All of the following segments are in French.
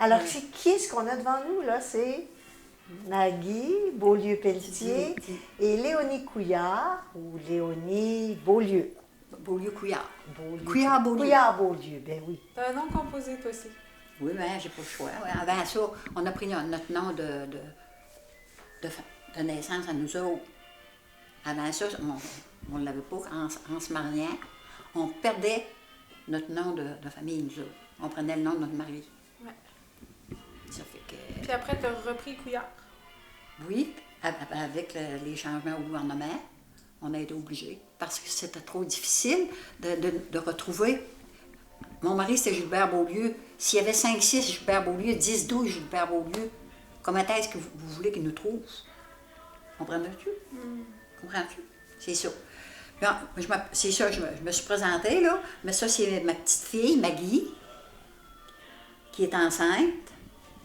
Alors, qui est-ce qu'on a devant nous, là? C'est Maggie Beaulieu-Pelletier et Léonie Couillard, ou Léonie Beaulieu. Beaulieu-Couillard. Couillard-Beaulieu. Couillard-Beaulieu, ben oui. T'as un nom composé, toi aussi. Oui, mais j'ai pas le choix. Ouais, avant ça, on a pris notre nom de naissance à nous autres. Avant ça, on ne l'avait pas en se mariant. On perdait notre nom de famille, nous autres. On prenait le nom de notre mari. Ouais. Ça fait que... Puis après, t'as repris Couillard. Oui, avec les changements au gouvernement, on a été obligés. Parce que c'était trop difficile de retrouver. Mon mari, c'était Gilbert Beaulieu. S'il y avait 5-6 Gilbert Beaulieu, 10-12 Gilbert Beaulieu, comment est-ce que vous voulez qu'ils nous trouvent? Comprends-tu? Comprends-tu? C'est ça. C'est ça, je me suis présentée, là. Mais ça, c'est ma petite fille, Maggie, qui est enceinte,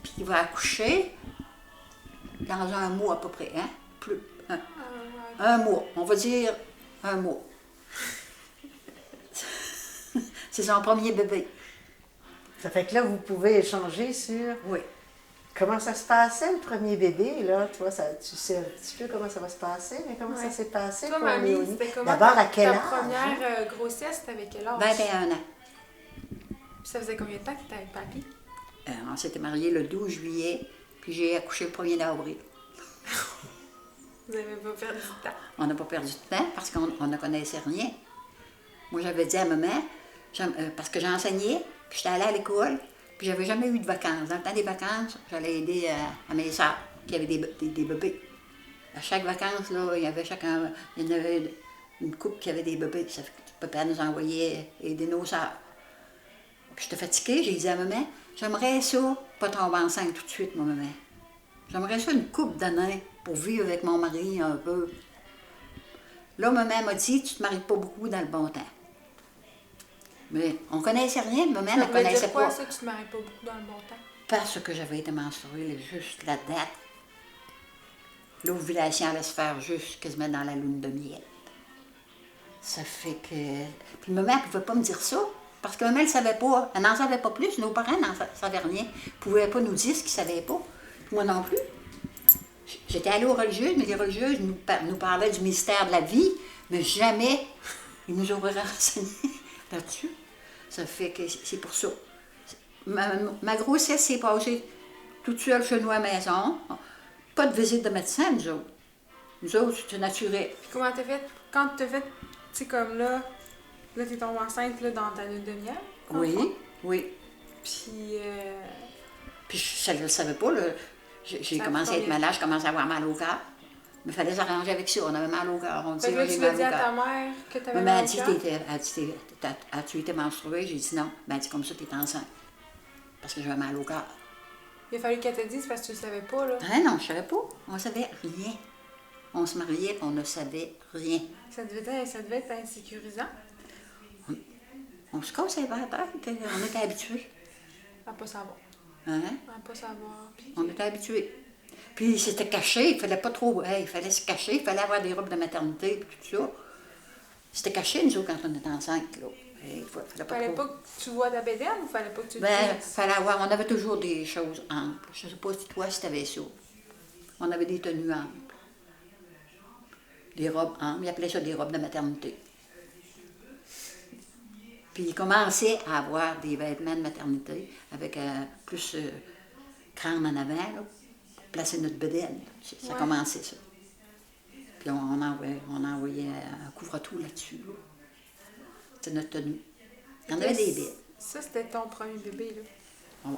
puis qui va accoucher dans un mois à peu près, hein? Plus. Un mois. On va dire un mois. C'est son premier bébé. Ça fait que là, vous pouvez échanger sur... Oui. Comment ça se passait, le premier bébé, là? Toi, tu sais un petit peu comment ça va se passer, mais comment ça s'est passé toi, pour mamie, Léonie? c'était comment D'abord, à quel âge? Ta première grossesse, c'était avec quel âge? 21 ans. Puis ça faisait combien de temps que t'étais avec papy? On s'était mariés le 12 juillet, puis j'ai accouché le 1er avril. Vous n'avez pas perdu de temps? On n'a pas perdu de temps parce qu'on ne connaissait rien. Moi, j'avais dit à maman, parce que j'enseignais, puis j'étais allée à l'école, puis j'avais jamais eu de vacances. Dans le temps des vacances, j'allais aider à mes soeurs qui avaient des bébés. À chaque vacances, là, il y en avait une couple qui avait des bébés. Ça fait que papa nous envoyait aider nos soeurs. Puis j'étais fatiguée, j'ai dit à maman, j'aimerais ça, pas tomber enceinte tout de suite, moi, maman. J'aimerais ça une couple d'années pour vivre avec mon mari un peu. Là, maman m'a dit, tu te maries pas beaucoup dans le bon temps. Mais on connaissait rien, maman ne connaissait quoi, pas. Ça, tu te maries pas beaucoup dans le bon temps? Parce que j'avais été menstruée, juste la date. L'ovulation allait se faire juste quasiment dans la lune de miel. Ça fait que... Puis maman ne pouvait pas me dire ça, parce que maman ne savait pas. Elle n'en savait pas plus, nos parents n'en savaient rien. Ils ne pouvaient pas nous dire ce qu'ils ne savaient pas. Moi non plus. J'étais allée aux religieuses, mais les religieuses nous parlaient du mystère de la vie, mais jamais ils nous auraient renseigné là-dessus. Ça fait que c'est pour ça. Ma grossesse s'est passée toute seule chez nous à la maison. Pas de visite de médecin, nous autres. Nous autres, c'était naturel. Puis comment t'as fait? Quand t'as fait, tu sais, comme là t'es tombée enceinte là, dans ta lune de miel? Oui, oui. Puis... Puis je ne le savais pas, là. J'ai commencé à être malade, je commençais à avoir mal au cœur. Mais il fallait s'arranger avec ça, on avait mal au cœur. On fait que là, tu l'as dit à ta mère que tu avais mal au cœur? As-tu été menstruée? J'ai dit non. Ben, elle dit comme ça, tu es enceinte. Parce que j'avais mal au cœur. Il a fallu qu'elle te dise parce que tu ne savais pas, là. Ah non, je ne savais pas. On ne savait rien. On se mariait et on ne savait rien. Ça devait être insécurisant. On se cassait la tête, on était habitués. À pas savoir. Hein? À pas savoir. Puis... On était habitués. Puis c'était caché, il fallait pas trop. Il fallait se cacher, il fallait avoir des robes de maternité et tout ça. C'était caché, nous autres, quand on était enceinte, là. Fallait pas que tu vois ta bédaine ou fallait pas que tu le dises? dises? Fallait avoir. On avait toujours des choses amples. Je sais pas si toi, si t'avais ça. On avait des tenues amples. Des robes amples. Ils appelaient ça des robes de maternité. Puis il commençait à avoir des vêtements de maternité avec plus crâne en avant, là, pour placer notre bedaine. Ça commençait, ça. Puis on envoyait un couvre-tout là-dessus. Là. C'était notre tenue. Il y en avait des belles. Ça, c'était ton premier bébé, là?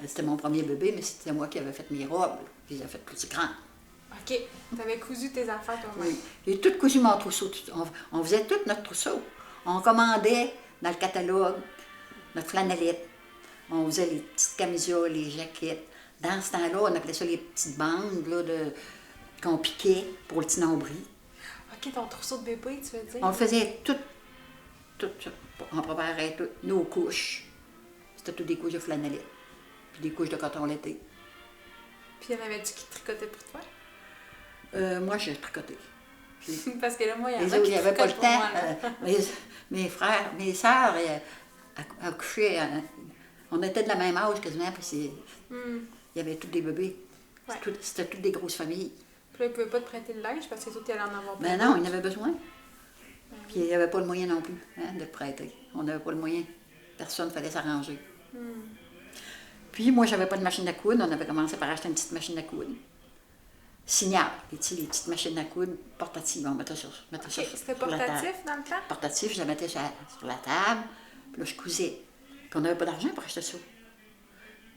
C'était mon premier bébé, mais c'était moi qui avais fait mes robes. Puis j'ai fait plus grand. OK. Tu avais cousu tes affaires toi-même. Oui. J'ai tout cousu mon trousseau. On faisait tout notre trousseau. On commandait dans le catalogue notre flanellette. On faisait les petites camisoles, les jaquettes. Dans ce temps-là, on appelait ça les petites bandes là, qu'on piquait pour le petit nombril. OK, ton trousseau de bébé, tu veux dire? On faisait tout ça. On préparait toutes nos couches. C'était toutes des couches de flanellette. Puis des couches de coton laité. Puis y en avait-tu qui tricotaient pour toi? Moi, j'ai tricoté. Parce que là, moi, il y en a autres, qui n'avaient pas le temps. moi, Mes frères, mes sœurs accouchaient On était de la même âge quasiment, puis Hmm. il y avait tous des bébés. Ouais. C'était toutes des grosses familles. Puis là, ils ne pouvaient pas te prêter le linge parce que tout, tu allais en avoir Ben plein non, il d'autres. en avait besoin. Puis il n'y avait pas le moyen non plus de le prêter. On n'avait pas le moyen. Personne ne fallait s'arranger. Hmm. Puis moi, j'avais pas de machine à coudre. On avait commencé par acheter une petite machine à coudre. Signal. Et tu sais, les petites machines à coudre portatives. On mettait ça, Ok, sur c'était la table. portatif dans le temps? Portatif, je la mettais sur la table. Puis là, je cousais. Puis on n'avait pas d'argent pour acheter ça.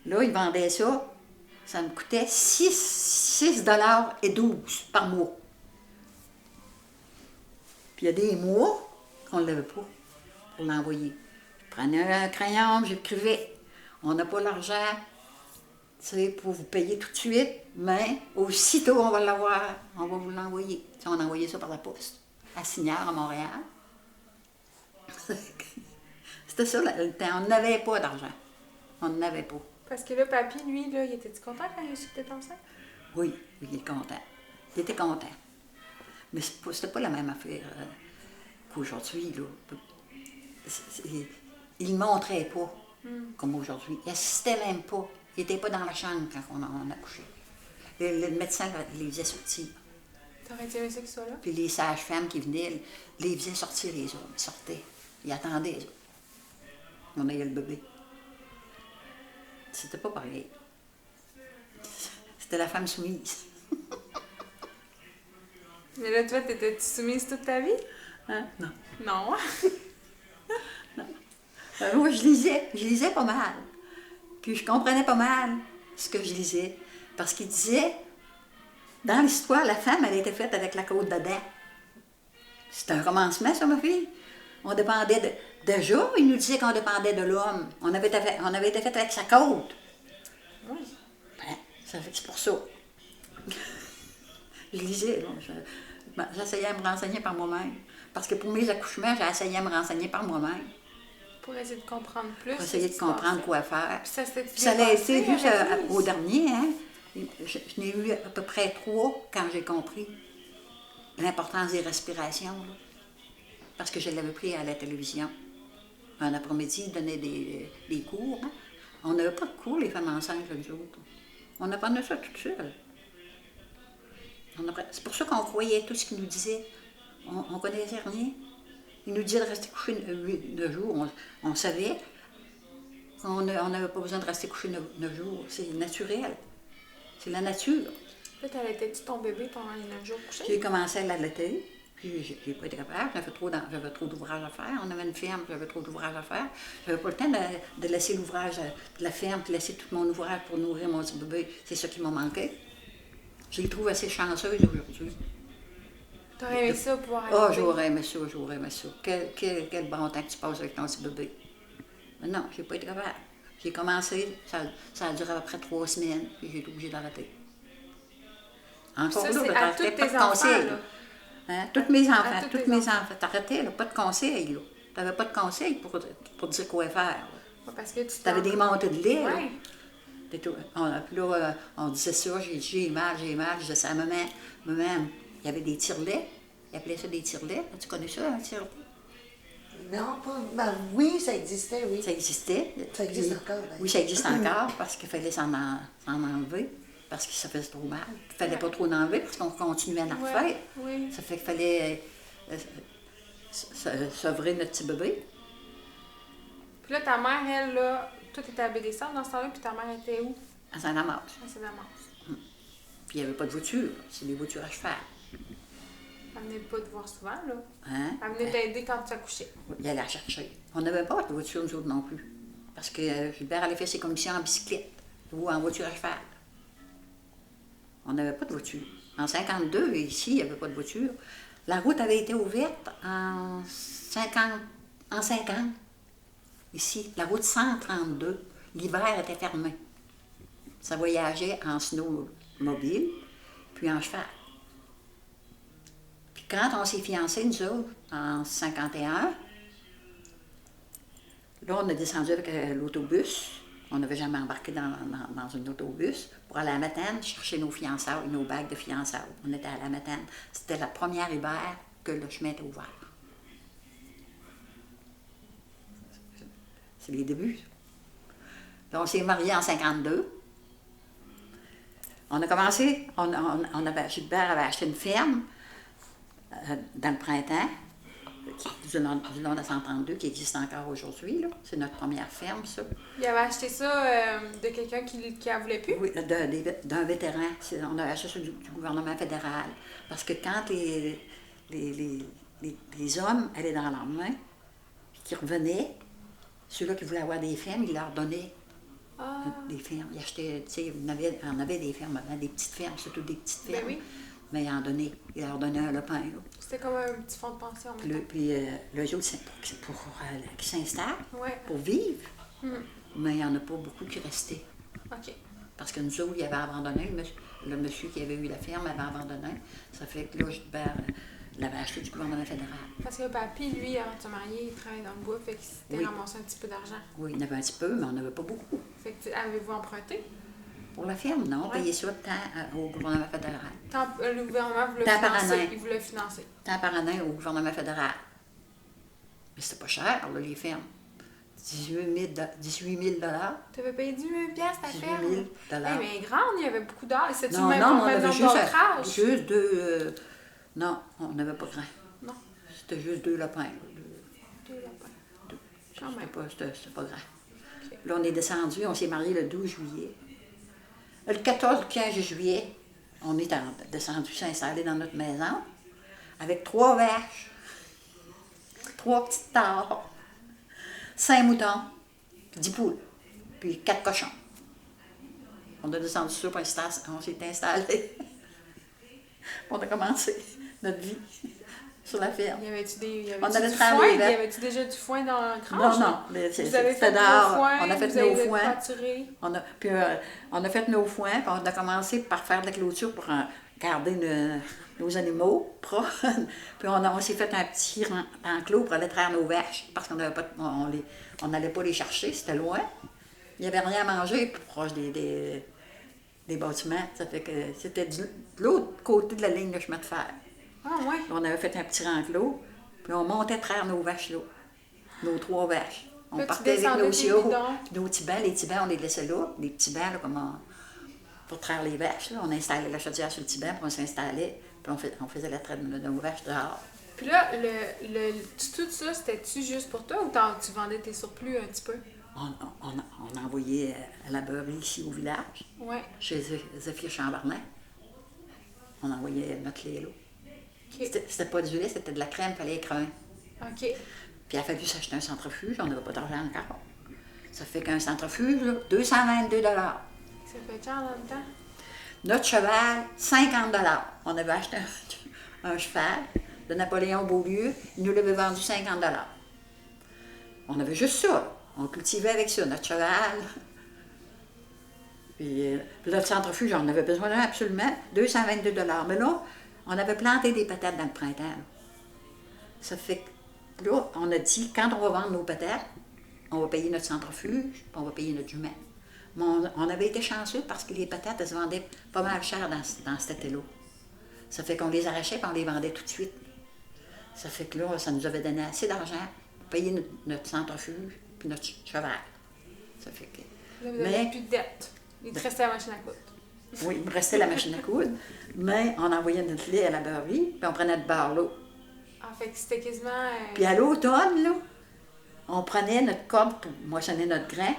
Là, ils vendaient ça. Ça me coûtait 6,12 par mois. Puis il y a des mois qu'on ne l'avait pas pour l'envoyer. Je prenais un crayon, j'écrivais. On n'a pas l'argent, tu sais, pour vous payer tout de suite, mais aussitôt on va l'avoir, on va vous l'envoyer. Tu sais, on envoyait ça par la poste, à Signard, à Montréal. C'était ça, le temps. On n'avait pas d'argent. On n'avait pas. Parce que là, papy, lui, là, il était-tu content quand il a su que t'étais enceinte? Oui, il est content. Il était content. Mais c'était pas la même affaire qu'aujourd'hui, là. Il ne montrait pas, comme aujourd'hui. Il n'assistait même pas. Il n'était pas dans la chambre quand on accouchait. Le médecin les faisait sortir. T'aurais aimé ça qu'il soit là? Puis les sages-femmes qui venaient, les faisaient sortir les autres. Ils sortaient. Ils attendaient les autres. On avait le bébé. C'était pas pareil. C'était la femme soumise. Mais là, toi, t'étais-tu soumise toute ta vie? Hein? Non. Non. Moi, je lisais pas mal. Puis je comprenais pas mal ce que je lisais. Parce qu'il disait, dans l'histoire, la femme, elle était faite avec la côte d'Adam. C'était un commencement, ça, ma fille. On dépendait déjà, il nous disait qu'on dépendait de l'homme. On avait été fait avec sa côte. Oui. Ben, c'est pour ça. Je lisais, là. J'essayais à me renseigner par moi-même. Parce que pour mes accouchements, j'ai essayé à me renseigner par moi-même. Pour essayer de comprendre plus. Pour essayer de comprendre quoi faire. Puis ça s'était Puis ça a été bien juste passé avec lui? au dernier, hein. Je n'ai eu à peu près 3 quand j'ai compris l'importance des respirations. Là. Parce que je l'avais pris à la télévision. Un après-midi, ils donnaient des cours. Hein. On n'avait pas de cours, les femmes enceintes, nous autres. On apprenait ça tout seul. C'est pour ça qu'on croyait tout ce qu'ils nous disaient. On ne connaissait rien. Ils nous disaient de rester couché 9 jours. On savait qu'on n'avait pas besoin de rester couché 9 jours. C'est naturel. C'est la nature. Là, t'allaitais-tu ton bébé pendant les 9 jours couchés? J'ai commencé à l'allaiter, puis j'ai pas été capable. J'avais trop d'ouvrages à faire. On avait une ferme, j'avais trop d'ouvrages à faire. J'avais pas le temps de laisser l'ouvrage de la ferme, de laisser tout mon ouvrage pour nourrir mon petit bébé. C'est ça qui m'a manqué. Je les trouve assez chanceuses aujourd'hui. T'aurais aimé ça pouvoir Oh, allaiter? j'aurais aimé ça, j'aurais aimé ça. Quel bon temps que tu passes avec ton petit bébé. Mais non, j'ai pas été capable. J'ai commencé, ça a duré à peu près 3 semaines, puis j'ai été obligée d'arrêter. Encore Ça, là, c'est là, à t'arrêtais, tous pas tes de enfants, conseils. là. Hein? Tous mes enfants, à tous tous tes mes enfants. enfants. T'arrêtais, là, pas de conseils, là. T'avais pas de conseils pour dire quoi faire. Là. Ouais, parce que tu T'avais des montées de lait, là. Ouais. Puis là, on disait ça, j'ai mal. Je disais ça à maman. Maman, il y avait des tire-laits. Ils appelaient ça des tire-laits. Tu connais ça, un tire-lait? Non, pas. Ben, oui, ça existait, oui. Ça existait. Ça existe encore, d'ailleurs. Oui, ça existe encore parce qu'il fallait s'en enlever. Parce que ça faisait trop mal. Il ne fallait pas trop en enlever parce qu'on continuait à en Ouais, refaire. oui. Ça fait qu'il fallait sevrer notre petit bébé. Puis là, ta mère, elle, là, toi, t'étais à Bédessant dans ce temps-là, puis ta mère était où? À Saint-Damas. À Saint-Damas. Puis il n'y avait pas de voiture. C'est des voitures à cheval. Elle venait pas te voir souvent, là. Hein? Elle venait t'aider quand tu accouchais. Il allait la chercher. On n'avait pas de voiture, nous autres non plus. Parce que Gilbert allait faire ses commissions en bicyclette ou en voiture à cheval. On n'avait pas de voiture. En 52, ici, il n'y avait pas de voiture. La route avait été ouverte en 50. Ici, la route 132. L'hiver était fermé. Ça voyageait en snowmobile, puis en cheval. Puis quand on s'est fiancés, nous autres, en 51, là, on a descendu avec l'autobus. On n'avait jamais embarqué dans un autobus pour aller à la Matane chercher nos fiançailles, nos bagues de fiançailles. On était à la Matane. C'était la première hiver que le chemin était ouvert. C'est les débuts. Puis on s'est mariés en 52. On a commencé, Gilbert avait acheté une ferme dans le printemps, du long de 132, qui existe encore aujourd'hui. Là. C'est notre première ferme, ça. Il avait acheté ça de quelqu'un qui en voulait plus? Oui, d'un vétéran. On a acheté ça du gouvernement fédéral. Parce que quand les hommes allaient dans l'armée, puis qu'ils revenaient, ceux-là qui voulaient avoir des fermes, ils leur donnaient des fermes. Ils achetaient, tu sais, on avait des fermes, des petites fermes, surtout des petites fermes. Ben oui. Mais ils leur donnaient un lopin. Là. C'était comme un petit fonds de pension. Puis le autres, c'est pour qu'ils s'installent, Ouais. pour vivre. Hmm. Mais il n'y en a pas beaucoup qui restaient. OK. Parce que nous autres, il avait abandonné, le monsieur qui avait eu la ferme avait abandonné. Ça fait que là, Gilbert l'avait acheté du gouvernement fédéral. Parce que papy, lui, avant de se marier, il travaillait dans le bois, fait qu'il s'était ramassé un petit peu d'argent. Oui, il y en avait un petit peu, mais on n'avait pas beaucoup. Fait que, avez-vous emprunté? Pour la ferme, non. On Ouais. payait ça tant au gouvernement fédéral. Le gouvernement voulait Tant par financer. année. Il voulait financer. Tant par année au gouvernement fédéral. Mais c'était pas cher, là, les fermes. 18 000 Tu avais payé 10 000 ta 18 ferme? 000 Hey, mais grande, il y avait beaucoup d'heures. C'était-tu Non, même non, on même avait nombre d'ancrage? juste deux... non, on n'avait pas grand. Non. C'était juste 2 lopins. Deux lapins. Quand C'était même. c'était pas grand. OK. Là, on est descendu, on s'est mariés le 12 juillet. Le 14 ou 15 juillet, on est descendu s'installer dans notre maison avec 3 vaches, 3 petites tares, 5 moutons, puis 10 poules, puis 4 cochons. On a descendu ça, puis on s'est installé. On a commencé notre vie sur la ferme. Y avait-tu On allait du travailler foin? Y l'hiver. avait-tu déjà du foin dans l'ancrage? Non, non, Vous mais avez fait c'était nos dehors. foins, On a fait vous nos avez foins. pâturé. On a fait nos foins, puis on a commencé par faire de la clôture pour garder nos animaux proches. Puis on s'est fait un petit enclos pour aller traire nos vaches, parce qu'on n'avait pas, on n'allait pas les chercher, c'était loin. Il n'y avait rien à manger proche des bâtiments. Ça fait que c'était de l'autre côté de la ligne de chemin de fer. Ah, ouais. On avait fait un petit enclos, puis on montait traire nos vaches là, nos 3 vaches. On Là, tu partait avec descendais nos tes sioux, bidons. puis nos petits bancs. Les petits bancs, on les laissait là. Les petits bancs, là, pour traire les vaches. Là. On installait la chaudière sur le petit banc, puis on s'installait, puis on faisait la traite de nos vaches dehors. Puis là, tout ça, c'était-tu juste pour toi ou tu vendais tes surplus un petit peu? On envoyait à la beurrerie ici au village, Ouais. chez Zéphyr Chamberlain. On envoyait notre lait là. OK. C'était pas du lait, c'était de la crème, il fallait écraser. OK. Puis il a fallu s'acheter un centrifuge, on n'avait pas d'argent encore. Ça fait qu'un centrifuge, là, 222 $. Ça fait cher dans le temps? Notre cheval, 50 $. On avait acheté un cheval de Napoléon Beaulieu, il nous l'avait vendu 50 $. On avait juste ça, là. On cultivait avec ça, notre cheval. Puis notre centrifuge, on avait besoin d'un absolument, 222 $. Mais là, on avait planté des patates dans le printemps. Là. Ça fait que là, on a dit, quand on va vendre nos patates, on va payer notre centrifuge, puis on va payer notre jument. Mais on avait été chanceux parce que les patates, elles se vendaient pas mal cher dans cet été-là. Ça fait qu'on les arrachait et on les vendait tout de suite. Ça fait que là, ça nous avait donné assez d'argent pour payer notre centrifuge puis notre cheval. Ça fait que... Là, vous n'avez plus de dette. Il te restait la machine à coudre. Oui, il me restait la machine à coudre, mais on envoyait notre lait à la beurrerie, puis on prenait notre beurre là. Ah, fait que c'était quasiment... Puis à l'automne, là, on prenait notre corde pour moissonner notre grain,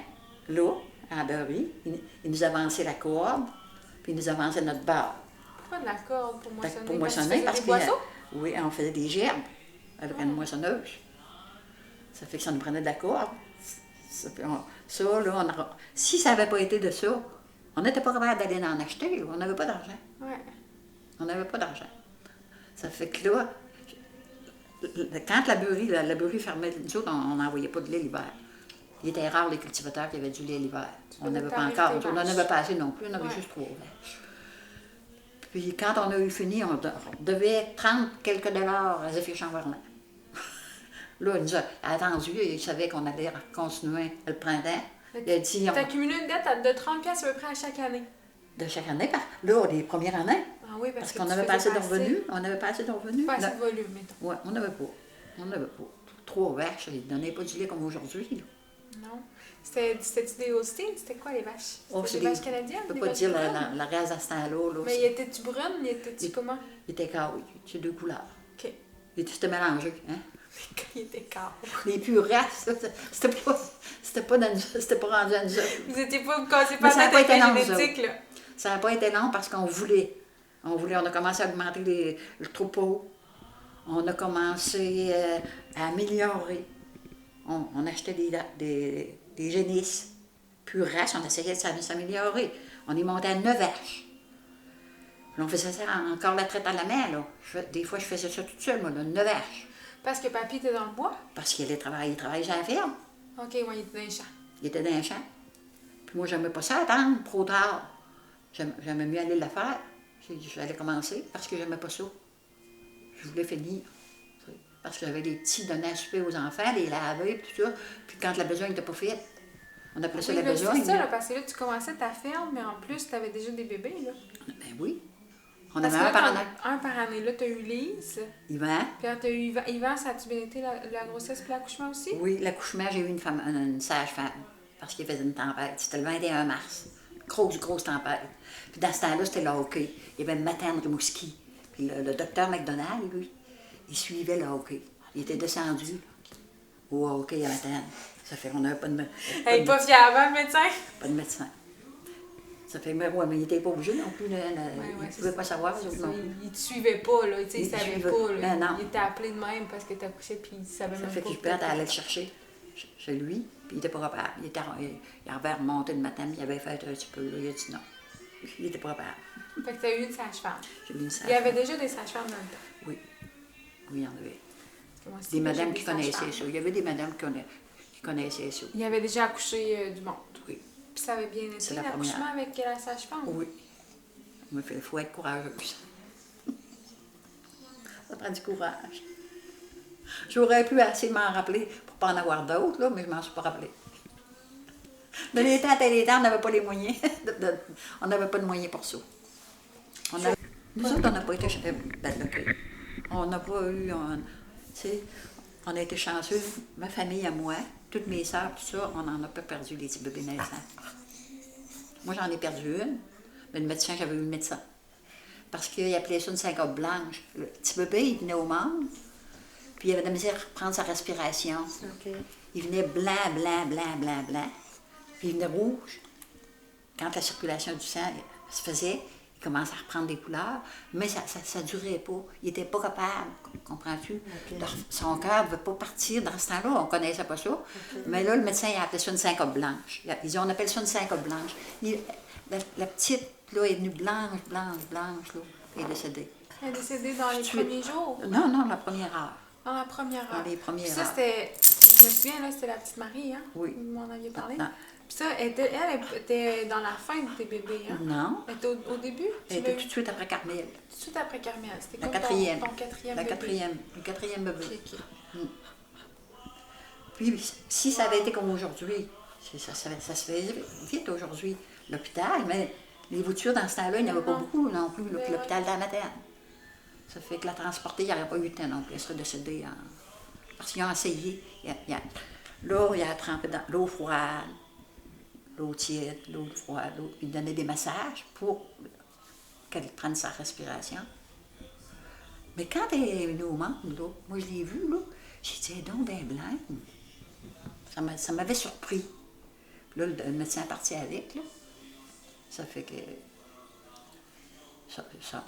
là, à la beurrerie. Il nous avançait la corde, puis il nous avançait notre beurre. Pourquoi de la corde pour Fait que moissonner? pour moissonner, parce que... que... Oui, on faisait des gerbes avec une moissonneuse. Ça fait que ça nous prenait de la corde. Si ça n'avait pas été de ça, on n'était pas capable d'aller en acheter. On n'avait pas d'argent. Ouais. On n'avait pas d'argent. Ça fait que là, quand la beurrerie fermait, nous autres, on n'envoyait pas de lait l'hiver. Il était rare les cultivateurs qui avaient du lait l'hiver. On n'avait pas encore. On n'en avait pas assez non plus. On avait juste 3 vaches. Puis quand on a eu fini, on devait 30 quelques dollars à Zéphyr Chamberlain. Là, il nous a attendu, il savait qu'on allait continuer le printemps. Il a dit... T'as accumulé une dette de 30$ à peu près à chaque année. De chaque année, là, les premières années. Ah oui, parce qu'on n'avait pas assez de revenus. On n'avait pas assez de revenus. Pas assez de volume, mettons. Oui, on n'avait pas. On n'avait pas. 3 vaches, ils ne donnaient pas du lait comme aujourd'hui. Non. C'était-tu des Holstein? C'était quoi les vaches? Oh, C'était des vaches canadiennes? Je peux Des pas vaches dire brunes? la race à ce temps-là. Là, Mais était-tu brune? Était-tu comment? il était carré, c'est deux couleurs. Ok. Il était mélangé. Hein? Mais quand il était carré. Les pures races, c'était pas rendu à nous autres. Vous étiez pas, vous cassez Mais pas ça a la pas tête été long, avec nous la génétique, là. Ça n'a pas été long parce qu'on voulait. On a commencé à augmenter le troupeau. On a commencé à améliorer. On achetait des génisses pure race, on essayait de s'améliorer. On y montait à 9 vaches. Puis on faisait ça encore la traite à la main, là. Des fois, je faisais ça toute seule, moi, là, 9 vaches. Parce que papy était dans le bois? Parce qu'il allait il travaillait sur la ferme. Ok, ouais, il était dans les champs. Il était dans un champ. Puis moi, j'aimais pas ça attendre trop tard. J'aimais mieux aller la faire. J'allais commencer parce que j'aimais pas ça. Je voulais finir. Parce que j'avais les petits donnés à souper aux enfants, les laver, tout ça. Puis quand la besogne n'était pas faite, on appelait ça Oui, la là, besogne. c'est ça, là, parce que là, tu commençais ta ferme, mais en plus, tu avais déjà des bébés, là. Ben oui. On Parce avait que un là, par an. un par année. Là, tu as eu Lise. Yvan. Puis là, tu as eu Yvan. Yvan, ça a-tu bien été la grossesse puis l'accouchement aussi? Oui, l'accouchement, j'ai eu une sage-femme. Parce qu'il faisait une tempête. C'était le 21 mars. Grosse tempête. Puis dans ce temps-là, c'était le hockey. Il y avait Matane Rimouski. Puis le docteur McDonald, lui, il suivait le hockey. Il était descendu au hockey à Matane. Ça fait qu'on n'avait pas de Elle n'est pas fiable, hein, le médecin? pas de médecin. Ça fait, mais il n'était pas obligé non plus. Il ne pouvait pas savoir. Il ne te suivait pas, là. Il ne savait suivait. pas. Là. Ben non. Il était appelé de même parce que tu accouchais puis il savait Ça même fait pas. que je peux aller le chercher chez lui, puis il n'était pas capable. Il avait remonté le matin, il avait fait un petit peu. Là, il a dit non. Il n'était pas capable. Fait que tu as eu une sage-femme. J'ai eu une Il y avait déjà des sages-femmes dans le temps. Oui. Oui, il y en avait. Parce que moi aussi, Des là, madames j'ai qui des connaissaient sages-femmes. ça. Il y avait des madames qui connaissaient ça. Il avait déjà accouché du monde. Oui. Puis ça avait bien été C'est la l'accouchement première. avec la sage-femme? Oui. Il faut être courageuse. Ça prend du courage. J'aurais pu assez m'en rappeler pour ne pas en avoir d'autres, là, mais je ne m'en suis pas rappelé. Mais les tantes et les tantes, on n'avait pas les moyens. On n'avait pas de moyens pour ça. Nous autres, on n'a pas été on n'a pas eu. On a été chanceux. Ma famille à moi, toutes mes sœurs, tout ça, on n'en a pas perdu des petits bébés naissants. Moi, j'en ai perdu une, mais le médecin, j'avais eu le médecin. Parce qu'il appelait ça une syncope blanche. Le petit bébé, il venait au monde, puis il avait de la misère à reprendre sa respiration. OK. Il venait blanc, puis il venait rouge. Quand la circulation du sang se faisait, il commençait à reprendre des couleurs, mais ça ne durait pas. Il n'était pas capable, comprends-tu? OK. Son cœur ne veut pas partir dans ce temps-là, on ne connaissait pas ça. Mais là, le médecin il a appelé ça une syncope blanche. Il dit, on appelle ça une syncope blanche. La petite, là, est venue blanche, là, et est décédée. Elle est décédée dans les suis- premiers jours. Non, la première heure. Dans la première heure. Dans les premières Puis ça, heures. c'était. Je me souviens, là, c'était la petite Marie, hein? Oui. Vous m'en aviez parlé. Non. Puis ça, elle était dans la fin de tes bébés, hein? Non, Elle était au début? elle était tout de suite après Carmel. Tout de suite après Carmel. C'était La comme quatrième. ton quatrième La bébé. le quatrième bébé. Ok, ok. Puis, si ça avait été comme aujourd'hui, ça se faisait vite aujourd'hui, l'hôpital, mais les voitures dans ce temps-là, il n'y en avait pas Non. beaucoup non plus, Mais puis l'hôpital de la materne. Ça fait que la transporter, il n'y aurait pas eu le temps non plus, elle serait décédée parce qu'ils ont essayé. Là, il a trempé dans l'eau froide, l'eau tiède, l'eau froide, il donnait des massages pour qu'elle prenne sa respiration. Mais quand elle est venue au monde, là, moi je l'ai vue, là, j'ai dit, elle est donc bien blanche. Ça m'avait surpris. Puis là, le médecin est parti avec, là. Ça fait que.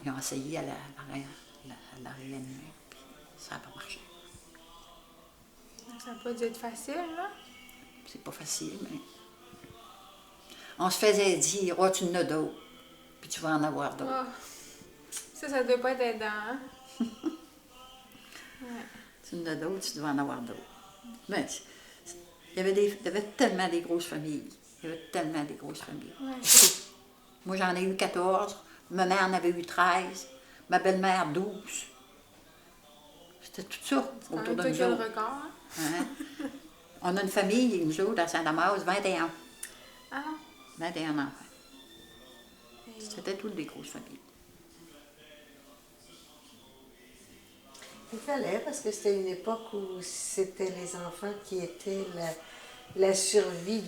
Ils ont essayé à la réanimer, puis ça n'a pas marché. Ça n'a pas dû être facile, là? C'est pas facile, mais. On se faisait dire, oh, tu en as d'autres, puis tu vas en avoir d'autres. Ah. Ça ne doit pas être aidant, hein? Ouais. Tu en as d'autres, tu dois en avoir d'autres. Mais il y avait tellement des grosses familles. Il y avait tellement des grosses familles. Ouais. Moi, j'en ai eu 14. Ma mère en avait eu 13. Ma belle-mère, 12. C'était tout ça C'est autour un de peu nous que le autres. record, hein? Hein? On a une famille, nous autres, à Saint-Damas, 21. Ah non? 21 enfants. Et- C'était toutes des grosses familles. Il fallait, parce que c'était une époque où c'était les enfants qui étaient la survie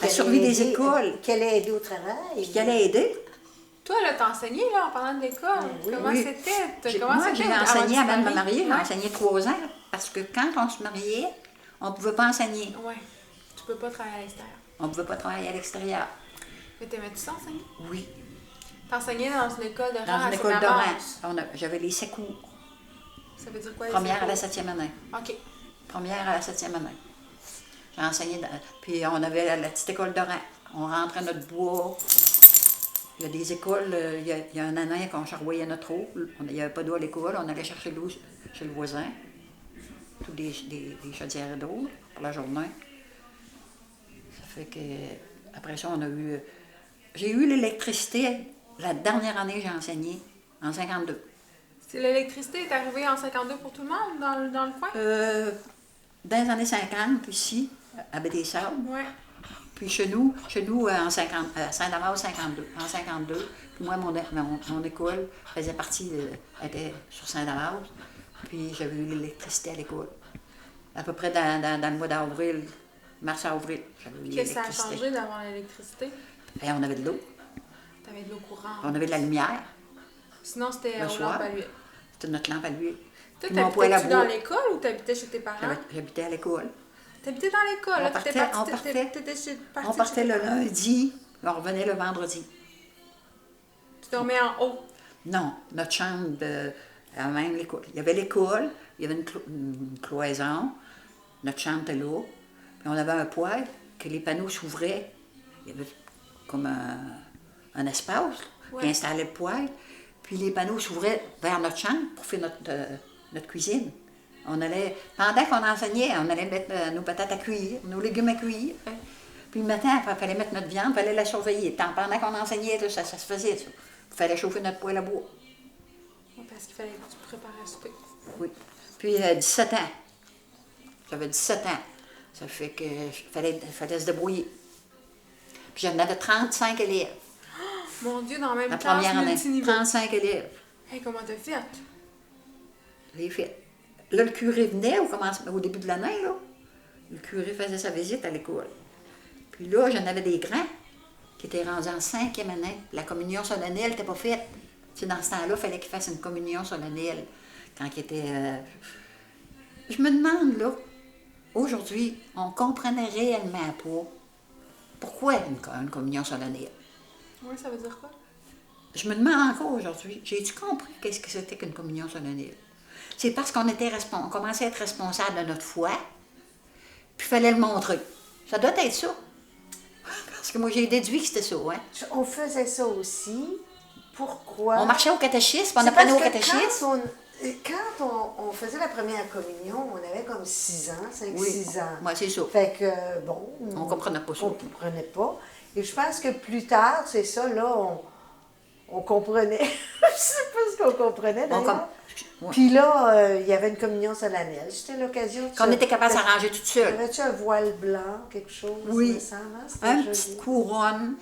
La survie des écoles. Qu'elle a aidé au travail. Puis qu'elle a aidé. Toi, là, t'as enseigné, là, en parlant de l'école. Oui. Comment Oui. c'était? Moi, j'ai enseigné avant de me marier, j'ai Ouais. enseigné 3 ans. Parce que quand on se mariait, on ne pouvait pas enseigner. Ouais. Tu peux pas travailler à l'extérieur. On ne pouvait pas travailler à l'extérieur. Mais t'aimais-tu ça enseigner? Oui. T'enseignais dans une école de rang Dans une à école de Saint-Amand. rang. J'avais les secours. Ça veut dire quoi? les Première à la secours? 7e année. OK. Première à la 7e année. J'ai enseigné, puis on avait la petite école de rang. On rentrait notre bois. Il y a des écoles, il y a un année qu'on charroyait notre eau. Il n'y avait pas d'eau à l'école, on allait chercher l'eau chez le voisin. Toutes des chaudières d'eau pour la journée. Ça fait que, après ça, j'ai eu l'électricité la dernière année que j'ai enseigné, en 52. C'est l'électricité est arrivée en 52 pour tout le monde dans le coin? Dans les années 50, ici, à Baie-des-Sables. Ouais. Puis chez nous à Saint-Damas, 52. En 52, puis moi, mon école faisait partie, était sur Saint-Damas. Puis j'avais eu l'électricité à l'école. À peu près dans le mois d'avril, mars-avril, j'avais eu Qu'est-ce que ça a l'électricité. changé d'avoir l'électricité? Et on avait de l'eau, T'avais de l'eau courante. on avait de la lumière. Sinon, c'était Le aux soir. lampes à l'huile. C'était notre lampe à l'huile. Toi, Puis mon poêle à t'habitais-tu dans bois. l'école ou t'habitais chez tes parents? J'habitais à l'école. T'habitais dans l'école, On là, partait- t'étais parti, on partait- parti On de partait chez tes le parents. lundi, puis on revenait le vendredi. Tu dormais en haut. Non, notre chambre, à même l'école. Il y avait l'école, il y avait une cloison, notre chambre était là, puis on avait un poêle, que les panneaux s'ouvraient. Il y avait comme un espace Ouais. qui installait le poêle, puis les panneaux s'ouvraient vers notre chambre pour faire notre cuisine. On allait, pendant qu'on enseignait, on allait mettre nos patates à cuire, nos légumes à cuire. Hein. Puis le matin, il fallait mettre notre viande, il fallait la surveiller. Pendant qu'on enseignait, là, ça se faisait, ça. Il fallait chauffer notre poêle à bois. Ouais, parce qu'il fallait que tu prépares à souper. Oui. Puis 17 ans. J'avais 17 ans. Ça fait que fallait se débrouiller. Puis j'en avais 35 élèves. Mon Dieu, dans la même La classe première année. multiniveau. 35 élèves. Hey, comment t'as fait? Les fait. Là, le curé venait au début de l'année, là. Le curé faisait sa visite à l'école. Puis là, j'en avais des grands qui étaient rendus en 5e année. La communion solennelle n'était pas faite. Tu sais, dans ce temps-là, il fallait qu'ils fassent une communion solennelle. Quand ils étaient... Je me demande, là, aujourd'hui, on comprenait réellement pas pourquoi une communion solennelle. Ouais, ça veut dire quoi? Je me demande encore aujourd'hui, j'ai-tu compris qu'est-ce que c'était qu'une communion solennelle? C'est parce qu'on on commençait à être responsable de notre foi, puis il fallait le montrer. Ça doit être ça. Parce que moi, j'ai déduit que c'était ça, hein? On faisait ça aussi. Pourquoi? On marchait au catéchisme, on C'est apprenait au parce que catéchisme. Quand on faisait la première communion, on avait comme 6 ans, 5-6 ans. Moi, c'est ça. Fait que, bon... On comprenait pas ça. On comprenait pas. Et je pense que plus tard, c'est ça, là, on comprenait. Je sais pas ce qu'on comprenait, d'ailleurs. Ouais. Puis là, il y avait une communion solennelle. C'était l'occasion de Qu'on était capable de s'arranger toute seule. Avais-tu un voile blanc, quelque chose? Oui. Il me semble, hein? C'était Une joli. petite couronne,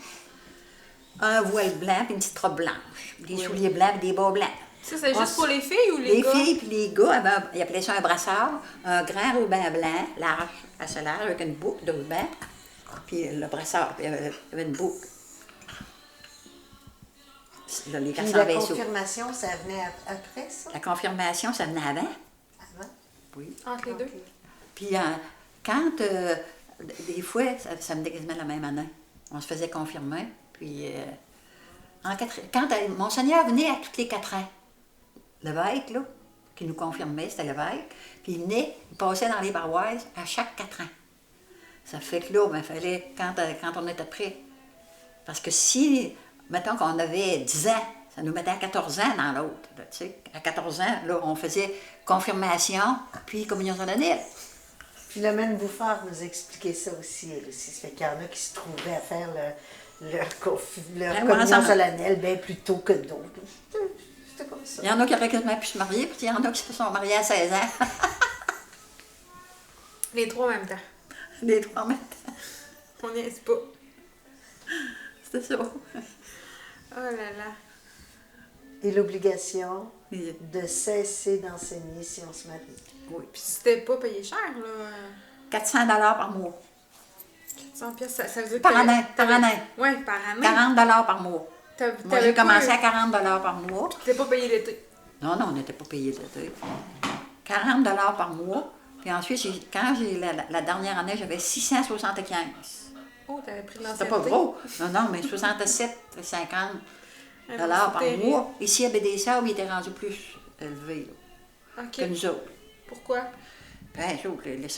un voile blanc, puis une petite robe blanche. Des souliers blancs, puis des bas blancs. Ça, c'est juste pour les filles ou les Les gars? filles puis les gars, ils appelaient ça un brassard, un grand ruban blanc, large, assez large, avec une boucle de ruban. Puis le brassard, puis il y avait une boucle. Là, les Puis garçons la avaient ça. confirmation, ça venait après, ça? La confirmation, ça venait avant. Avant? Oui. Entre les deux? Ok. Puis quand, des fois, ça me quasiment la même année, on se faisait confirmer. Puis quand Monseigneur venait à tous les 4 ans, l'évêque, là, qui nous confirmait, c'était l'évêque, puis il venait, il passait dans les paroisses à chaque 4 ans. Ça fait que là, il fallait, quand on était prêt, parce que si, mettons qu'on avait 10 ans, ça nous mettait à 14 ans dans l'autre. Là, tu sais. À 14 ans, là, on faisait confirmation, puis communion solennelle. Puis le même Bouffard nous expliquait ça aussi, elle aussi. Ça fait qu'il y en a qui se trouvaient à faire leur communion ensemble. solennelle bien plus tôt que d'autres. C'était comme ça. Il y en a qui auraient quasiment pu se marier, puis il y en a qui se sont mariés à 16 ans. Les trois en même temps. Les 3 en même temps. On n'y est pas. C'était ça. Oh là là. Et l'obligation Oui. de cesser d'enseigner si on se marie. Oui. Puis c'était pas payé cher, là. 400 $ par mois. 100 pièces, ça veut dire Par que année, par t'avais- année. Ouais, par année. 40 par mois. Moi, T'avais j'ai pas commencé eu- à 40 par mois. Tu t'es pas payé l'été. Non, non, on n'était pas payé l'été. 40 par mois. Puis ensuite, quand j'ai la dernière année, j'avais 675. Oh, t'avais pris de C'était l'ancienneté. pas gros. Non, non, mais 67,50 $ par C'était mois. Ici, à BDSA, il était rendu plus élevé là, OK. que nous autres. Pourquoi? Ben, il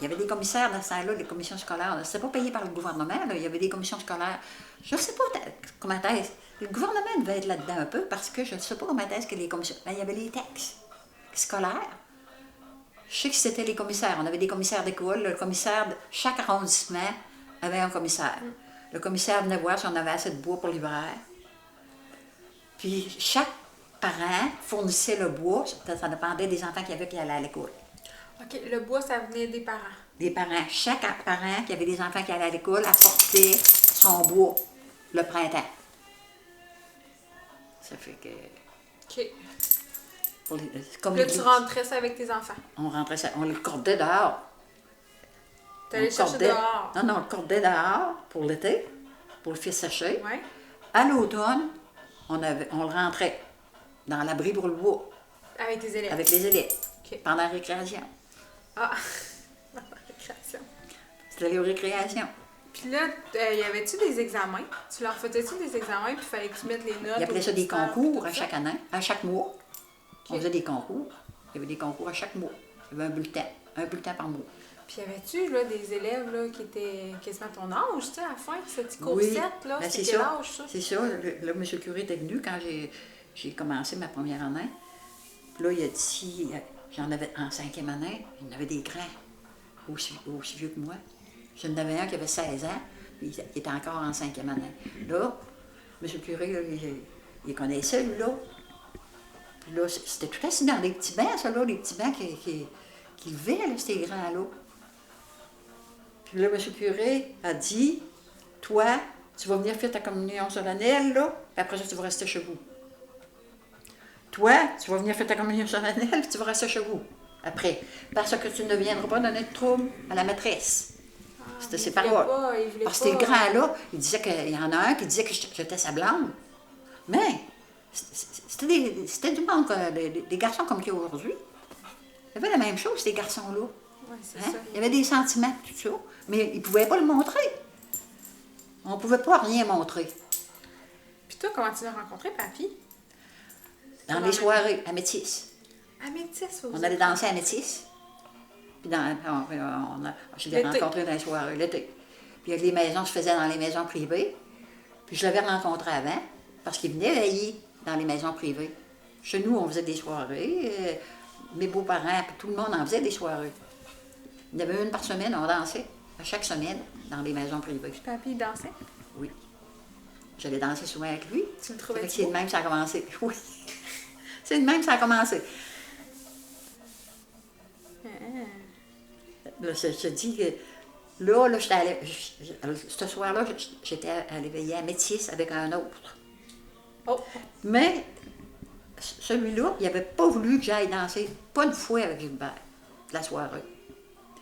y avait des commissaires dans ce temps-là, les commissions scolaires. C'était pas payé par le gouvernement. Là. Il y avait des commissions scolaires. Je ne sais pas comment est-ce. Le gouvernement devait être là-dedans un peu parce que je ne sais pas comment est-ce que les commissions. Ben, il y avait les textes scolaires. Je sais que c'était les commissaires. On avait des commissaires d'école. Le commissaire de chaque arrondissement avait un commissaire. Le commissaire venait voir si on avait assez de bois pour l'hiver. Puis chaque parent fournissait le bois. Ça dépendait des enfants qu'il y avait qui allaient à l'école. OK, le bois, ça venait des parents. Des parents. Chaque parent qui avait des enfants qui allaient à l'école apportait son bois le printemps. Ça fait que. OK. Comme Là, les- tu rentrais ça avec tes enfants. on rentrait ça, on le cordait dehors. T'allais On le chercher cordait- dehors. Non, non, on le cordait dehors pour l'été, pour le faire sécher. Ouais. À l'automne, on le rentrait dans l'abri pour le bois, Avec tes élèves. avec les élèves, OK. pendant la récréation. Ah! Dans la récréation. C'était les récréations. Puis là, y avait-tu des examens? Tu leur faisais-tu des examens, puis fallait que tu mettes les notes? Ils appelaient au ça des ministère, concours tout à ça? chaque année, à chaque mois. On OK. faisait des concours. Il y avait des concours à chaque mois. Il y avait un bulletin par mois. Puis y avait-tu là, des élèves là, qui étaient quasiment ton âge, tu sais, à la fin, ce petit cours Oui, 7, là, ben, c'était c'est quel ça. âge, ça? C'est ça. Là, M. le curé était venu quand j'ai commencé ma première année. Puis là, il a dit, j'en avais en 5e année, il y en avait des grands, aussi vieux que moi. J'en avais un qui avait 16 ans, puis il était encore en 5e année. Là, M. le curé, là, il connaissait, lui, là. Puis là, c'était tout assis dans des petits bancs, ça, là, les petits bancs qui levaient, là, ces grands-là. Puis là, M. le curé a dit, toi, tu vas venir faire ta communion solennelle, là, puis après ça, tu vas rester chez vous. Toi, tu vas venir faire ta communion solennelle, puis tu vas rester chez vous, après. Parce que tu ne viendras pas donner de trouble à la maîtresse. C'était ses paroles. Parce que ces grands-là, il disait qu'il y en a un qui disait que j'étais sa blonde. Mais, c'était du monde, des garçons comme qu'il y a aujourd'hui. Il y avait la même chose, ces garçons-là. Oui, c'est Hein? ça. Il y avait des sentiments, tout ça, mais ils ne pouvaient pas le montrer. On ne pouvait pas rien montrer. Puis toi, comment tu l'as rencontré, papy? Dans les soirées, à Métis. À Métis, On allait danser à Métis. Puis je l'ai L'été. rencontré dans les soirées, l'été. Puis les maisons se faisaient dans les maisons privées. Puis je l'avais rencontré avant, parce qu'il venait veiller dans les maisons privées. Chez nous, on faisait des soirées. Mes beaux-parents, puis tout le monde en faisait des soirées. Il y avait une par semaine, on dansait, à chaque semaine, dans les maisons privées. Papy, il dansait? Oui. J'allais danser souvent avec lui. Tu le Fait trouvais que c'est de même que ça a commencé. Oui. C'est de même que ça a commencé. Là, je te dis que là, j'étais allée, ce soir-là, j'étais allée veiller à Métis avec un autre. Oh! Mais celui-là, il n'avait pas voulu que j'aille danser, pas une fois avec Gilbert, la soirée.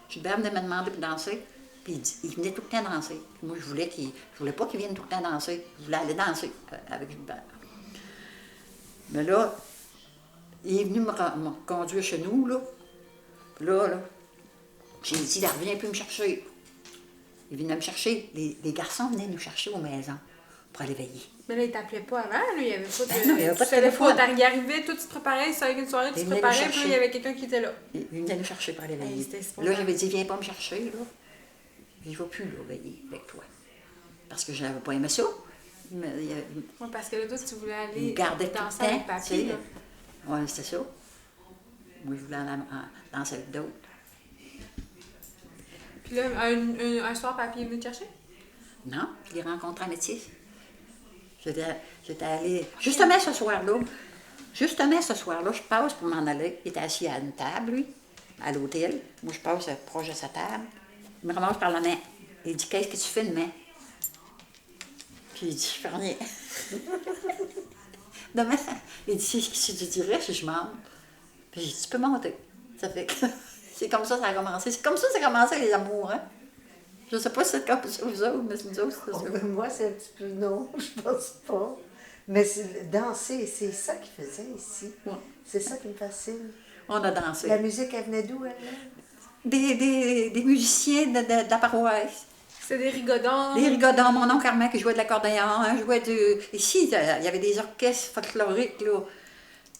Gilbert venait me demander pour danser, puis il venait tout le temps danser. Puis moi, je voulais pas qu'il vienne tout le temps danser. Je voulais aller danser avec Gilbert. Mais là, il est venu me conduire chez nous, là. Puis là, j'ai dit, reviens plus me chercher. Il venait me chercher. Les garçons venaient nous chercher aux maisons pour aller veiller. Mais là, il t'appelait pas avant, là, il n'y avait pas de... Ben non, il y avait pas de Tu savais téléphone. Il arrivait, toi, tu te préparais, c'était avec une soirée, tu Il te venait nous préparais, puis là, chercher. il y avait quelqu'un qui était là. Il venait nous chercher pour aller veiller. c'était Là, spontané. j'avais dit, viens pas me chercher, là. Je ne vais plus, là, veiller avec toi. Parce que je n'avais pas aimé ça. Oui, parce que là, toi, tu voulais aller Il gardait tout le danser avec temps. papy, tu sais. là. Oui, c'était ça. Moi, je voulais aller danser avec d'autres. Puis là, un soir, papy est venu te chercher? Non, je l'ai rencontré à Métis. J'étais allée. Justement ce soir-là, je passe pour m'en aller. Il était assis à une table, lui, à l'hôtel. Moi, je passe proche de sa table. Il me ramasse par la main. Il dit, qu'est-ce que tu fais demain? Puis il dit, je fais rien. Demain, il dit, si tu dirais, si je monte. Puis j'ai dit, tu peux monter. Ça fait que c'est comme ça que ça a commencé. C'est comme ça que ça a commencé, les amours, hein? Je sais pas si c'est comme ça vous autres, mais nous autres, c'est ça. Moi, c'est un petit peu non, je pense pas. Mais danser, c'est ça qu'ils faisaient ici. Ouais. C'est ça qui me fascine. On a dansé. La musique, elle venait d'où, elle? Des musiciens de la paroisse. C'était des rigodons. Des rigodons, mon oncle Armand qui jouait de l'accordéon, jouait de... Ici, il y avait des orchestres folkloriques, là.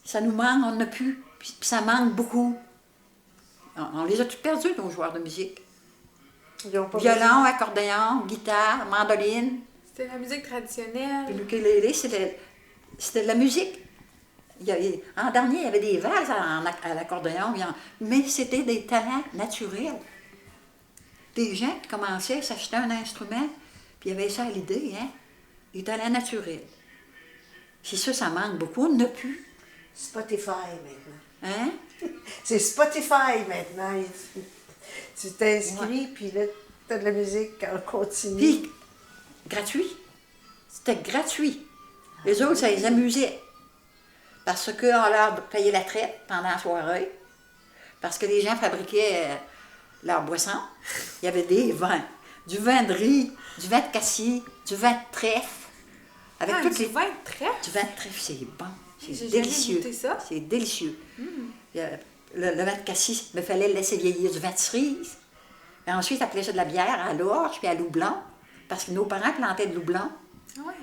Ça nous manque, on n'a plus. Puis ça manque beaucoup. On les a tous perdus, nos joueurs de musique. Ils ont pas Violon, accordéon, guitare, mandoline. C'était la musique traditionnelle. Puis l'ukulélé, c'était de la musique. En dernier, il y avait des valses à l'accordéon, mais c'était des talents naturels. Des gens qui commençaient à s'acheter un instrument, puis il y avait ça à l'idée, hein? Des talents naturels. C'est ça, ça manque beaucoup, on n'a plus. Spotify, maintenant. Hein? C'est Spotify, maintenant. Tu t'inscris, puis là, tu as de la musique en continu. Puis, gratuit. C'était gratuit. Les autres, ça les amusait. Parce qu'on leur payait la traite pendant la soirée. Parce que les gens fabriquaient leurs boissons. Il y avait des vins. Du vin de riz, du vin de cassis, du vin de trèfle. Avec toutes du les... vin de trèfle? Du vin de trèfle, c'est bon. C'est J'ai délicieux. jamais goûté ça. C'est délicieux. Le vin de cassis, il fallait le laisser vieillir du vin de cerise. Et ensuite, appelait ça de la bière à l'orge puis à loublon. Parce que nos parents plantaient de loublon. Ah ouais.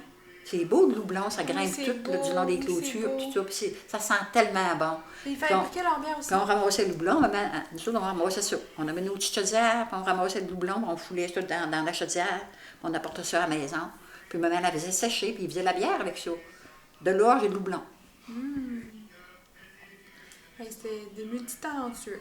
C'est beau, le loublon, ça grimpe c'est tout là, beau, du long des oui, clôtures, c'est tout ça. Puis ça sent tellement bon. Et ils Puis on- fabriquaient leur bière aussi. Quand on ramassait le doublon, nous autres, on ramassait ça. On avait nos petites chaudières, puis on ramassait le doublon, puis on foulait ça dans la chaudière, puis on apportait ça à la maison. Puis maman la faisait sécher, puis il faisait la bière avec ça. De l'orge et de doublon. Hey, c'était des multitalentueux.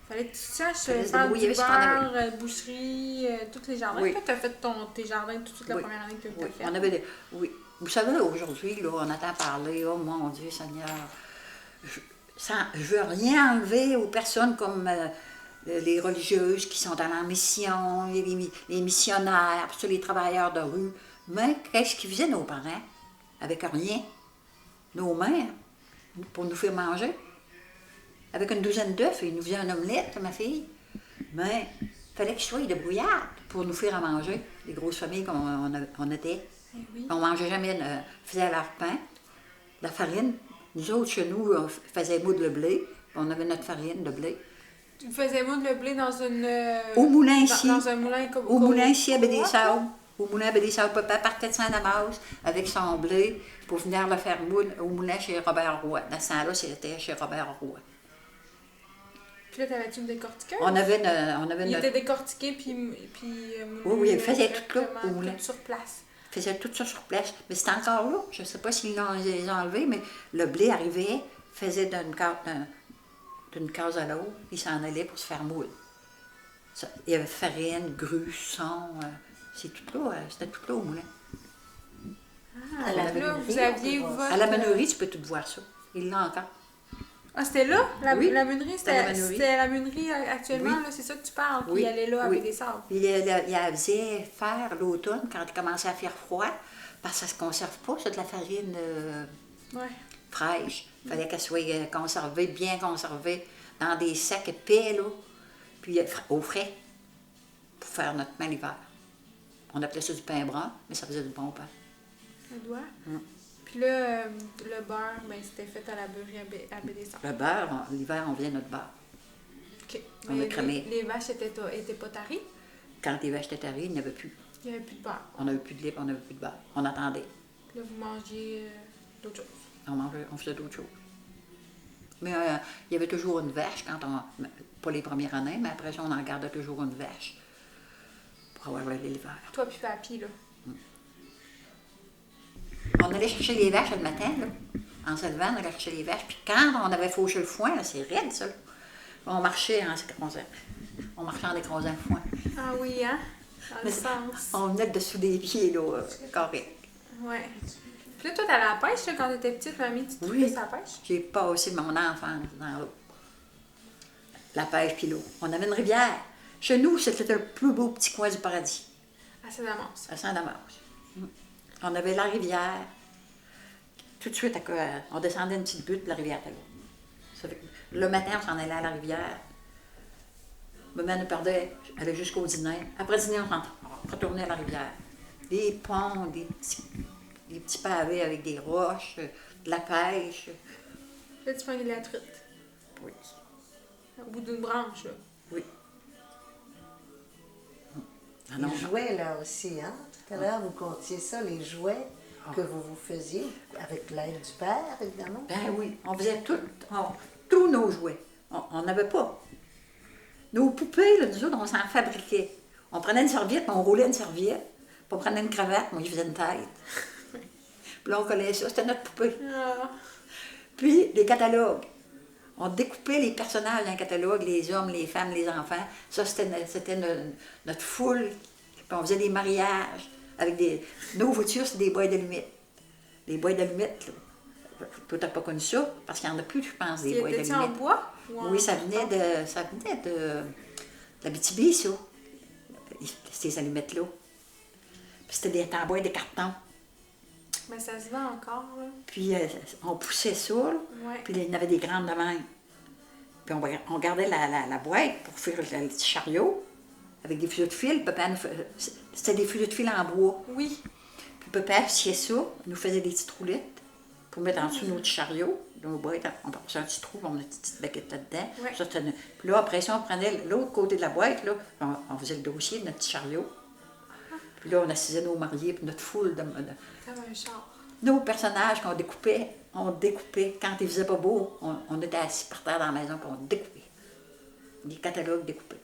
Fallait que tu saches Fallait se faire du débrouiller, parce qu'on beurre, boucherie, tous les jardins. Oui. Toi, tu as fait tes jardins tout de suite la Oui. première année que tu Oui, as fait. on avait des... Oui. Vous savez, aujourd'hui, là, on entend parler, oh mon Dieu Seigneur, je veux rien enlever aux personnes comme les religieuses qui sont dans la mission, les missionnaires, puis tous les travailleurs de rue. Mais qu'est-ce qu'ils faisaient nos parents? Avec rien. Nos mères, pour nous faire manger. Avec une douzaine d'œufs, ils nous faisaient un omelette, ma fille. Mais il fallait qu'ils soient débrouillards pour nous faire à manger, les grosses familles comme on était. Eh oui. On ne mangeait jamais, ils faisaient leur pain, la farine. Nous autres, chez nous, on faisait moudre le blé. On avait notre farine de blé. Tu faisais moudre le blé dans une... Au moulin ici. Dans un moulin comme... Au moulin ici, à comme- Bédessables. Au moulin à Bédessables, papa partait de Saint-Damas avec son blé pour venir le faire moudre au moulin chez Robert Roy. Dans ce temps-là, c'était chez Robert Roy. Puis là, t'avais-tu une décortiqueuse? On avait Il notre... était décortiqué, puis Oui, il faisait tout là, au moulin. Tout sur place. faisait tout ça sur place. Mais c'était encore là. Je ne sais pas s'ils les ont enlevés, mais le blé arrivait, faisait d'une case à l'autre, il s'en allait pour se faire moudre. Ça, il y avait farine, grue, son, c'est tout là, c'était tout là au moulin. Ah, À la là, meunerie, vous aviez on peut voir votre... À la meunerie, tu peux tout voir ça. Il l'a encore. Ah, c'était là? La Oui, meunerie, c'était la meunerie. c'était la meunerie actuellement, Oui. là, c'est ça que tu parles, puis Oui, elle est là oui. avec des sables. Il faisait faire l'automne quand il commençait à faire froid, parce que ça ne se conserve pas, c'est de la farine Ouais. fraîche. Il fallait qu'elle soit conservée, bien conservée, dans des sacs épais, là, puis au frais, pour faire notre pain l'hiver. On appelait ça du pain brun, mais ça faisait du bon pain. Le doigt. Mm. Puis là, le beurre, ben, c'était fait à la beurrerie à Bédessard. Le beurre, l'hiver, on faisait notre beurre. OK. On Mais a cramé. les vaches étaient pas taries. Quand les vaches étaient tarées, il n'y avait plus. Il n'y avait plus de beurre. On n'avait plus de lait, on n'avait plus de beurre. On attendait. Puis là, vous mangiez d'autres choses. On faisait d'autres choses. Mais il y avait toujours une vache, pas les premières années, mais après ça, on en gardait toujours une vache pour avoir le lait l'hiver. Toi, puis Papy, là. On allait chercher les vaches le matin, là. En se levant, on allait chercher les vaches. Puis quand on avait fauché le foin, là, c'est raide, ça. Là. On marchait en s'écrasant. On marchait en écrasant le foin. Ah oui, hein? Dans le Mais sens. on venait de dessous des pieds, là, correct. Ouais. Puis là, toi, t'allais à la pêche, là, quand t'étais petite, mamie, tu te Oui. fais sa pêche? J'ai passé mon enfance dans l'eau. La pêche puis l'eau. On avait une rivière. Chez nous, c'était le plus beau petit coin du paradis, À Saint-Damas. à Saint-Damas. On avait la rivière. Tout de suite, on descendait une petite butte, puis la rivière était là. Ça fait que le matin, on s'en allait à la rivière. Maman nous perdait, allait jusqu'au dîner. Après le dîner, on retournait à la rivière. Des ponts, des petits pavés avec des roches, de la pêche. Là, tu pognes de la truite. Oui. Au bout d'une branche, là. Oui. Ah Les non, jouets, là aussi, hein? Tout à l'heure, vous comptiez ça, les jouets que vous faisiez, avec l'aide du père, évidemment. ben oui, on faisait tous nos jouets. On n'avait pas. Nos poupées, là, nous autres, on s'en fabriquait. On prenait une serviette, puis on roulait une serviette, puis on prenait une cravate, moi je faisais une tête. Puis là, on collait ça, c'était notre poupée. Ah. Puis, les catalogues. On découpait les personnages d'un catalogue, les hommes, les femmes, les enfants. Ça, c'était notre foule. Puis on faisait des mariages avec des... Nos voitures, c'était des boîtes d'allumettes. Des boîtes d'allumettes, là. Toi, t'as pas connu ça, parce qu'il n'y en a plus, je pense, des boîtes Était-tu en d'allumettes. bois? Ou en Oui, ça venait de l'Abitibi, ça. Ces allumettes-là. Puis c'était des boîtes de carton. Mais ça se vend encore, là. Puis on poussait ça, là. Ouais. Puis il y en avait des grandes de même. Puis on gardait la boîte pour faire le petit chariot avec des fûts de fil. C'était des fûts de fil en bois. Oui. Puis papa sciait ça, nous faisait des petites roulettes pour mettre en dessous de notre chariot. Nos boîtes, on passait un petit trou, on mettait une petite baguette là-dedans. Ouais. Ça, puis là, après ça, on prenait l'autre côté de la boîte, là, on faisait le dossier de notre petit chariot. Puis là, on assisait nos mariés, puis notre foule Comme un char. nos personnages qu'on découpait, on découpait. Quand il faisait pas beau, on était assis par terre dans la maison, puis on découpait. Des catalogues découpés.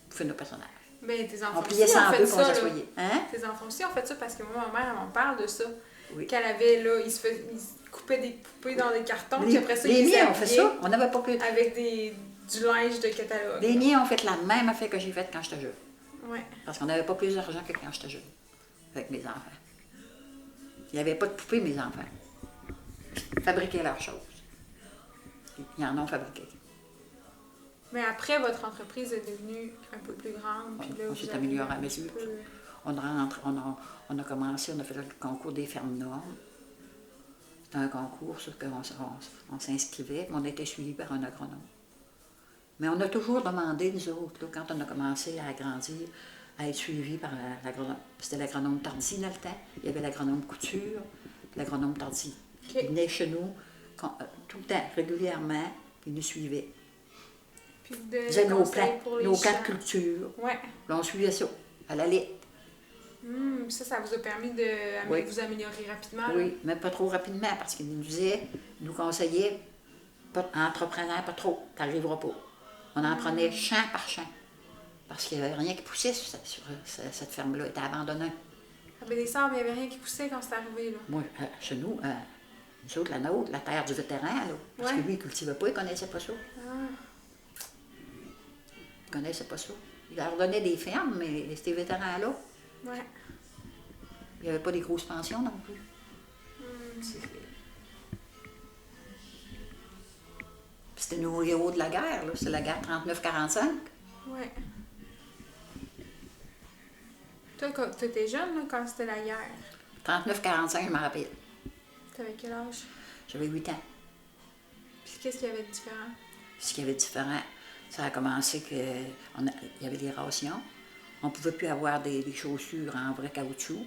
Pour faire nos personnages. Mais tes enfants On pliait aussi ça en ont deux fait pour ça, là. s'assoyer. Hein? Tes enfants aussi ont fait ça parce que moi, ma mère, elle m'en parle de ça. Oui. Qu'elle avait, là, ils se coupaient des poupées dans des cartons, puis après ça, les ils miens ont fait ça. On n'avait pas plus. avec du linge de catalogue. Les miens ont fait la même affaire que j'ai faite quand j'étais jeune. Ouais. Parce qu'on n'avait pas plus d'argent que quand j'étais jeune. Avec mes enfants. Il n'y avait pas de poupées, mes enfants. Ils fabriquaient leurs choses. Ils en ont fabriqué. Mais après, votre entreprise est devenue un peu plus grande. Puis là, On vous s'est avez amélioré à un petit mesure. peu- On a commencé, on a fait le concours des fermes normes. C'était un concours sur lequel on s'inscrivait, mais on était suivis par un agronome. Mais on a toujours demandé, nous autres, là, quand on a commencé à agrandir, à être suivis par l'agronome. C'était l'agronome Tardy dans le temps. Il y avait l'agronome Couture, l'agronome Tardy. OK. Il venait chez nous tout le temps, régulièrement, puis il nous suivait. Puis vous Il donnez faisait des nos conseils plans, pour les nos cas de champs. culture. Ouais. Là, on suivait ça, à la lettre. Ça vous a permis de Oui. vous améliorer rapidement. là. Oui, mais pas trop rapidement, parce qu'il nous disait, il nous conseillait, entrepreneur, pas trop, t'arriveras pas. On en prenait champ par champ. Parce qu'il n'y avait rien qui poussait sur cette ferme-là, elle était abandonnée. Ah, ben, des sables, il n'y avait rien qui poussait quand c'est arrivé. Là. Moi, chez nous, nous autres, la nôtre, la terre du vétéran, là, parce Ouais. que lui, il ne cultivait pas, il ne connaissait pas ça. Ah. Il ne connaissait pas ça. Il leur donnait des fermes, mais ces vétérans-là, Ouais. il n'y avait pas des grosses pensions non plus. C'était nos héros de la guerre, là. C'est la guerre 39-45. Ouais. Toi, quand tu étais jeune, là, quand c'était la guerre, 39-45, je me rappelle. t'avais quel âge? J'avais 8 ans. Puis qu'est-ce qu'il y avait de différent? Ce qu'il y avait de différent, ça a commencé qu'il y avait des rations. On ne pouvait plus avoir des chaussures en vrai caoutchouc.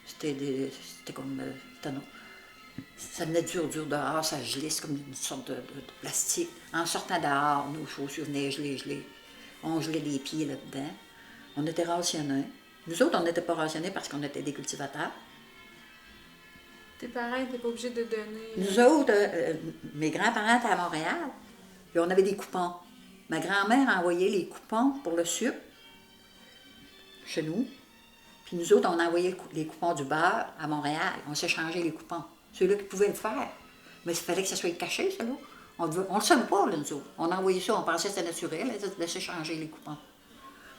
C'était comme... ça venait dur dehors, ça gelait, c'est comme une sorte de plastique. En sortant dehors, nos chaussures venaient gelées. On gelait les pieds là-dedans. On était rationnés. Nous autres, on n'était pas rationnés parce qu'on était des cultivateurs. Tes parents n'étaient pas obligés de donner. Nous autres, mes grands-parents étaient à Montréal, puis on avait des coupons. Ma grand-mère envoyait les coupons pour le sucre chez nous. Puis nous autres, on envoyait les coupons du beurre à Montréal. On s'échangeait les coupons. Ceux-là qui pouvaient le faire. Mais il fallait que ça soit caché, ça, là. On ne le savait pas, là, nous autres. On envoyait ça, on pensait que c'était naturel, de s'échanger les coupons.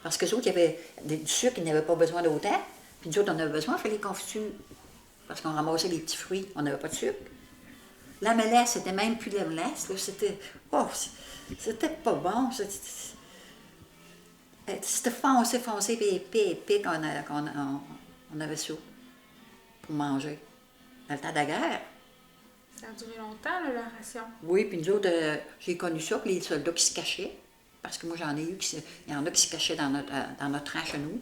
Parce que les autres, il y avait du sucre, ils n'avaient pas besoin d'autant. Puis nous autres, on avait besoin, il fallait les confitures. Parce qu'on ramassait les petits fruits, on n'avait pas de sucre. La mélasse, c'était même plus de la mélasse, là. C'était pas bon. C'était foncé, puis épais qu'on avait ça pour manger. Dans le temps de la guerre. Ça a duré longtemps, là, la ration. Oui, puis nous autres, j'ai connu ça, puis les soldats qui se cachaient. parce que moi j'en ai eu, il y en a qui se cachaient dans notre rang chez nous,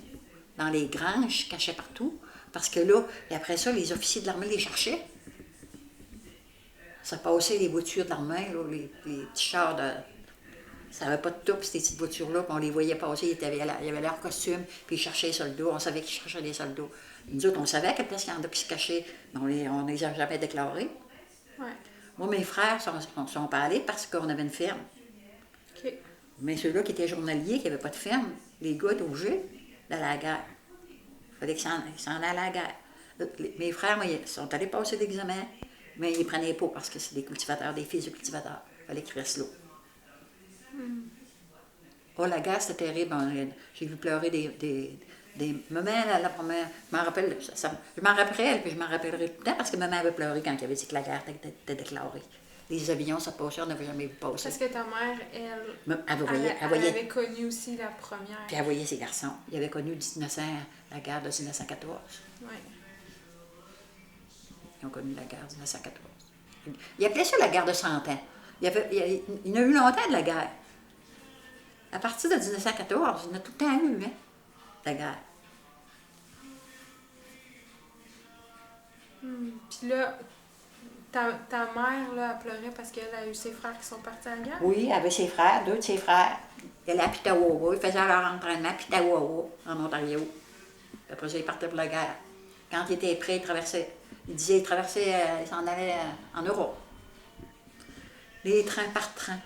dans les granges, se cachaient partout, parce que là, et après ça, les officiers de l'armée les cherchaient. Ça passait les voitures de l'armée, là, les petits chars de... Ça n'avait pas de top, ces petites voitures-là, puis on les voyait passer, il y avait leur costume, puis ils cherchaient les soldats, on savait qu'ils cherchaient des soldats. Nous autres, on savait à quelle place il y en a qui se cachaient, mais on ne les a jamais déclarés. Ouais. Moi, mes frères sont pas allés parce qu'on avait une ferme. OK. Mais ceux-là qui étaient journaliers, qui n'avaient pas de ferme, les gars étaient obligés d'aller à la guerre. Il fallait qu'ils s'en allaient à la guerre. Mes frères, moi, ils sont allés passer l'examen, mais ils ne prenaient pas parce que c'est des cultivateurs, des fils de cultivateurs. Il fallait qu'ils restent là. Oh, la guerre, c'était terrible. J'ai vu pleurer des mamans, la première. Je m'en rappelle, je m'en rappellerai, puis je m'en rappellerai tout le temps parce que maman avait pleuré quand il avait dit que la guerre était déclarée. Les avions, ça passait, on n'avait jamais vu passer. Parce que ta mère, Elle voyait, avait connu aussi la première. puis elle voyait ses garçons. Il avait connu la guerre de 1914. Ouais. Ils ont connu la guerre de 1914. Ils appelaient ça la guerre de 100 ans. Il y en a eu longtemps de la guerre. À partir de 1914, il y en a tout le temps eu, hein, la guerre. Puis là, ta mère, là, elle pleurait parce qu'elle a eu ses frères qui sont partis à la guerre? Oui, elle avait ses frères, 2 de ses frères. Il allait à Pitawawa, ils faisaient leur entraînement à Pitawawa, en Ontario. Puis après ça, ils partaient pour la guerre. Quand ils étaient prêts, ils traversaient. Ils disaient, ils s'en allaient en Europe. Les trains par train.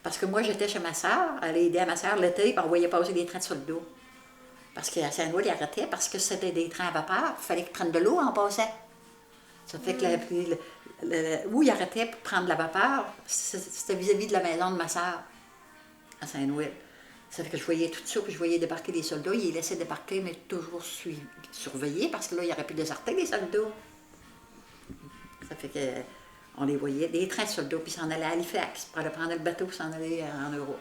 Parce que moi, j'étais chez ma soeur, elle allait aider à ma soeur l'été, puis on voyait passer des trains de soldats. Parce qu'à Saint-Louis, ils arrêtaient parce que c'était des trains à vapeur, il fallait qu'ils prennent de l'eau en passant. Ça fait que où ils arrêtaient pour prendre de la vapeur, c'était vis-à-vis de la maison de ma soeur, à Saint-Louis. Ça fait que je voyais tout ça, puis je voyais débarquer les soldats, ils les laissaient débarquer, mais toujours surveillés, parce que là, ils auraient pu déserter les soldats. Ça fait que on les voyait, des trains de soldats, puis ils s'en allaient à Halifax, pour aller prendre le bateau, puis s'en aller en Europe.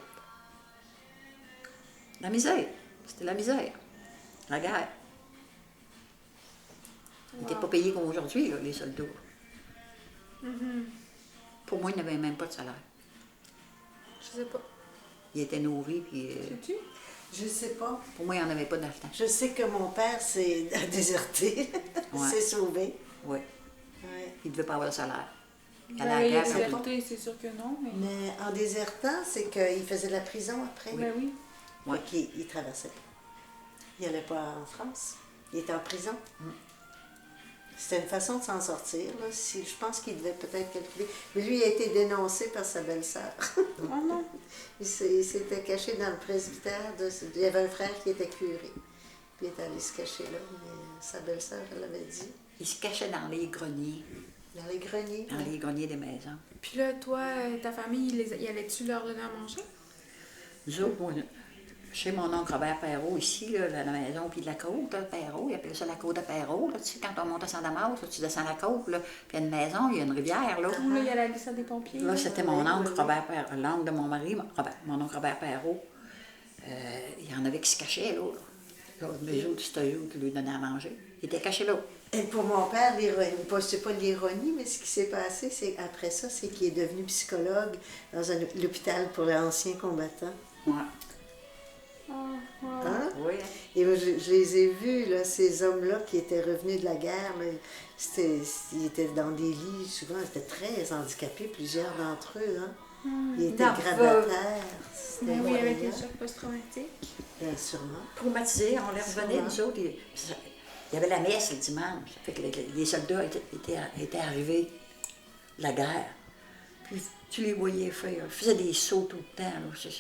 La misère, c'était la misère, la guerre. Ils n'étaient pas payés comme aujourd'hui, là, les soldats. Pour moi, ils n'avaient même pas de salaire. Je sais pas. Ils étaient nourris, puis... Sais-tu? Je sais pas. pour moi, il n'y en avait pas dans le temps. Je sais que mon père a déserté, Ouais. s'est sauvé. Oui, Ouais. ils ne devaient pas avoir de salaire. Il Ben, allait à la il a guerre, déserté, c'est sûr que non, mais... Mais en désertant, c'est qu'il faisait de la prison après. Ben oui. Ouais. Il traversait pas. Il n'allait pas en France. Il était en prison. C'était une façon de s'en sortir. Là. Je pense qu'il devait peut-être calculer. Mais lui, il a été dénoncé par sa belle-sœur. Oh non. Il s'était caché dans le presbytère. Il y avait un frère qui était curé. Puis il est allé se cacher là. Mais sa belle-sœur, elle l'avait dit. ils se cachaient dans les greniers, Dans les greniers. dans les greniers des maisons. Puis là, toi, ta famille, il allait-tu leur donner à manger? Nous autres, moi, chez mon oncle Robert Perrault, ici, là, la maison, puis de la côte, là, Perrault, il appelait ça la côte de Perrault. Là, tu sais, quand on monte à Saint-Damas, tu descends la côte, là, puis il y a une maison, il y a une rivière. Là, Ou là, il y a la glissade des pompiers? là c'était mon oui, oncle oui. Robert Perrault, l'oncle de mon mari, mon oncle Robert Perrault. Il y en avait qui se cachaient, là. Les autres, c'était eux qui lui donnaient à manger. Ils étaient cachés là. Et pour mon père, l'ironie, c'est pas l'ironie, mais ce qui s'est passé, c'est après ça, c'est qu'il est devenu psychologue dans l'hôpital pour les anciens combattants. Ouais. Oh, wow. Hein? Oui. Et moi, je les ai vus, là, ces hommes-là qui étaient revenus de la guerre. Là, ils étaient dans des lits, souvent, ils étaient très handicapés, plusieurs d'entre eux. Hein? Ils étaient grabataires. C'était Mais oui, avec moyen. les chocs post-traumatiques. Bien sûrement. Traumatisés, on les revenait, nous autres. Il y avait la messe le dimanche. Ça fait que les soldats étaient arrivés de la guerre. Puis tu les voyais faire. Ils faisaient des sauts tout le temps. Là.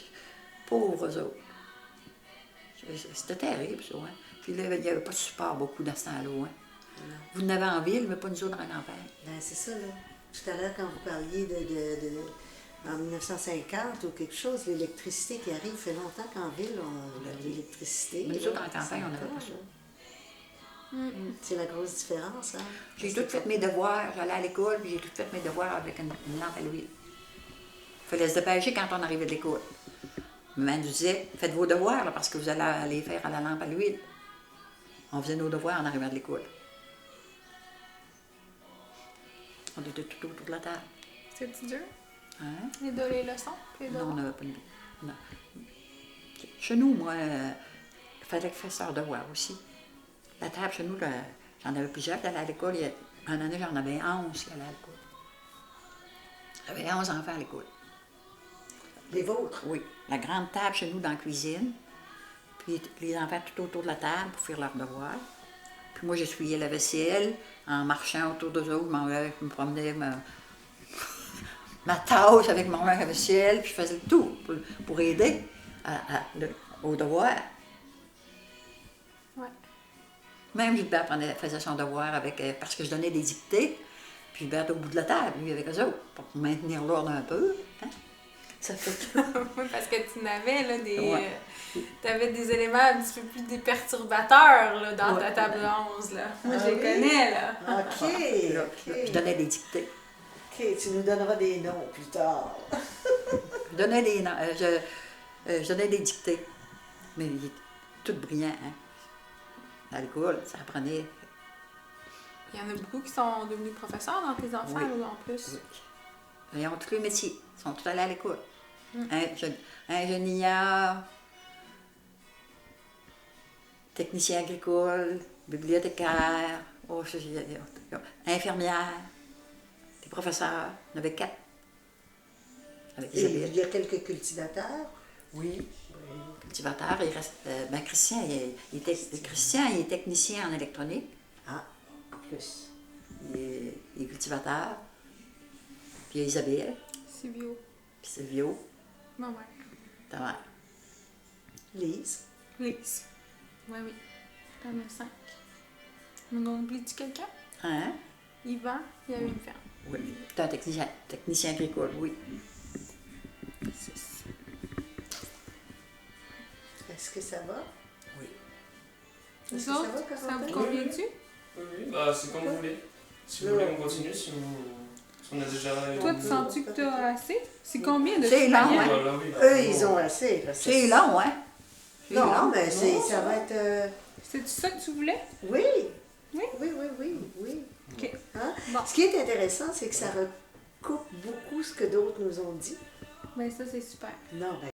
Pauvres autres. C'était terrible, ça. Hein? Puis là, il n'y avait pas de support beaucoup dans ce temps-là. Hein? Vous n'avez en ville, mais pas nous autres en campagne. Ben, c'est ça, là. Tout à l'heure, quand vous parliez en 1950 ou quelque chose, l'électricité qui arrive, fait longtemps qu'en ville, on a l'électricité. Mais nous là, autres, en campagne, on n'avait pas ça. C'est la grosse différence, hein? J'ai tout fait mes devoirs. J'allais à l'école, puis j'ai tout fait mes devoirs avec une lampe à l'huile. Il fallait se dépêcher quand on arrivait de l'école. Maman nous disait, faites vos devoirs, là, parce que vous allez les faire à la lampe à l'huile. On faisait nos devoirs en arrivant de l'école. On était tout autour de la table. C'était dur? Hein? Les leçons? Les Non, on devoirs? n'avait pas de... non. Chez nous, moi, il fallait que je fasse leurs devoirs aussi. La table, chez nous, là, j'en avais plusieurs qui allaient à l'école. Une année, j'en avais 11 qui allaient à l'école. J'avais 11 enfants à l'école. Les vôtres? Oui. La grande table chez nous dans la cuisine. Puis les enfants tout autour de la table pour faire leurs devoirs. Puis moi, j'essuyais la vaisselle en marchant autour d'eux autres. Je me promenais ma tasse avec mon verre à vaisselle. Puis je faisais le tout pour aider aux devoirs. Ouais. Même Gilbert faisait son devoir parce que je donnais des dictées. Puis Gilbert était au bout de la table, lui, avec eux autres, pour maintenir l'ordre un peu. Hein? Ça fait que... Oui, parce que tu n'avais là, Ouais. t'avais des éléments un petit peu plus des perturbateurs là, dans ta Ouais. table 11. Là. Moi, Ah je les oui? connais. Là. OK, Là, OK. je donnais des dictées. OK, tu nous donneras des noms plus tard. Je donnais des, noms, je donnais des dictées. Mais il était tout brillant. Hein? À l'école, ça apprenait. Il y en a beaucoup qui sont devenus professeurs dans tes enfants, Oui. là, en plus. Oui. Ils ont tous les métiers. Ils sont tous allés à l'école. Ingénieur, technicien agricole, bibliothécaire, infirmière, des professeurs. Il y en avait 4. Avec Et Isabelle. il y a quelques cultivateurs? Oui. Cultivateur, il reste. Christian, il est technicien en électronique. Ah, en plus. Il est cultivateur. Puis il y a Isabelle, Silvio. puis Silvio, Ma mère. ta mère. Lise? Lise. Oui, oui. T'en as 5. On a oublié-tu quelqu'un? Hein? Yvan, il y avait une ferme. Oui. T'es un technicien agricole, oui. 6. Est-ce que ça va? Oui. Est-ce Vous que ça va, autres, ça vous Corentin? convient-tu? Oui, bah c'est comme vous voulez. Si vous voulez, on continue, si on a déjà... Toi, tu sens-tu que t'as assez? C'est combien de C'est long, citoyens? hein? Voilà, oui. Eux, ils ont assez. parce que C'est long, hein? C'est Non, long. mais ça va être... C'est ça que tu voulais? Oui. Oui? Oui, oui, oui, oui. OK. Hein? Bon. Ce qui est intéressant, c'est que ça recoupe beaucoup ce que d'autres nous ont dit. Ben ça, c'est super. Non, ben,